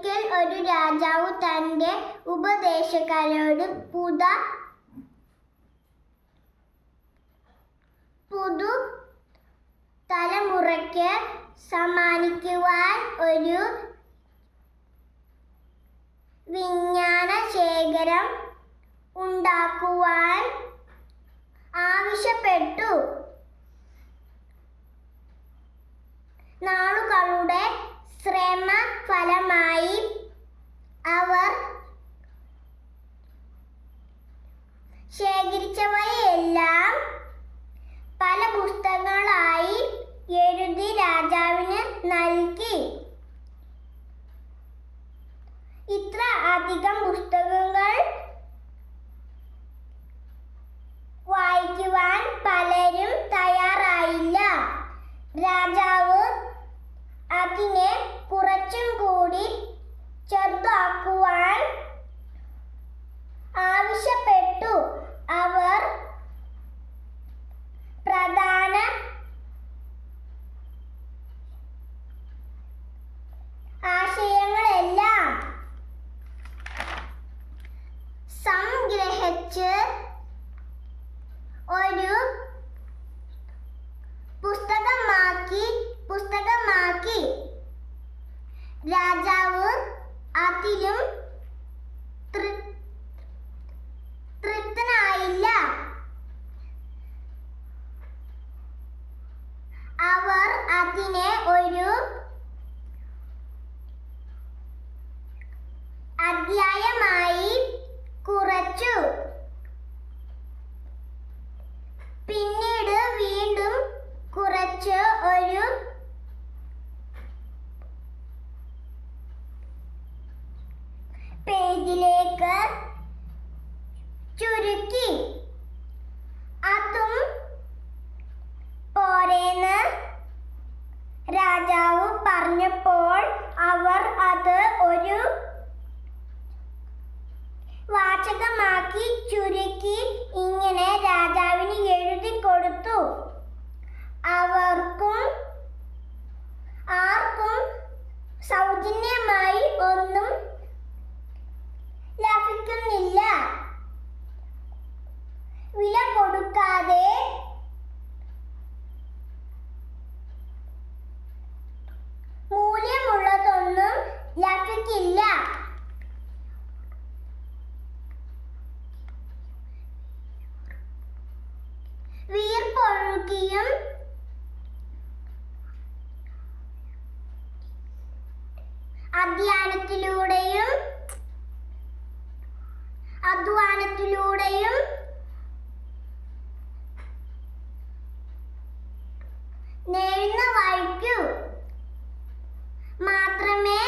ഒരിക്കൽ ഒരു രാജാവ് തന്റെ ഉപദേശകരോട് പുതു തലമുറയ്ക്ക് സമ്മാനിക്കുവാൻ ഒരു വിജ്ഞാന ശേഖരം ഉണ്ടാക്കുവാൻ ആവശ്യപ്പെട്ടു. നാളുകളുടെ ശ്രമ ഫലമായി അവർ ശേഖരിച്ചവയെല്ലാം പല പുസ്തകങ്ങളായി എഴുതി രാജാവിന് നൽകി. ഇത്ര അധികം പുസ്തകങ്ങൾ വായിക്കുവാൻ പലരും തയ്യാറായില്ല. രാജാവ് അതിനെ കുറച്ചും കൂടി ചെറുതാക്കുവാൻ ആവശ്യപ്പെട്ടു. അവർ പ്രധാന ആശയങ്ങളെല്ലാം സംഗ്രഹിച്ച് ഒരു പുസ്തകമാക്കി. രാജാവ് അതിലും തൃപ്തനായില്ല. അവർ അതിനെ ഒരു അധ്യായമായി കുറച്ചു. പിന്നീട് വീണ്ടും കുറച്ച് ഒരു പേജിലേക്ക് ചുരുക്കി. അതും പോരെന്ന് രാജാവ് പറഞ്ഞപ്പോൾ അവർ അത് ഒരു വാചകമാക്കി ചുരുക്കി ഇങ്ങനെ രാജാവിന് എഴുതി കൊടുത്തു: ആർക്കും സൗജന്യമായി ഒന്നും ലഭിക്കുന്നില്ല. വില കൊടുക്കാതെ മൂല്യമുള്ളതൊന്നും ലഭിക്കില്ല. വീർപ്പൊഴുക്കിയും അധ്വാനത്തിലൂടെയും നേടുന്ന വഴിക്കു മാത്രമേ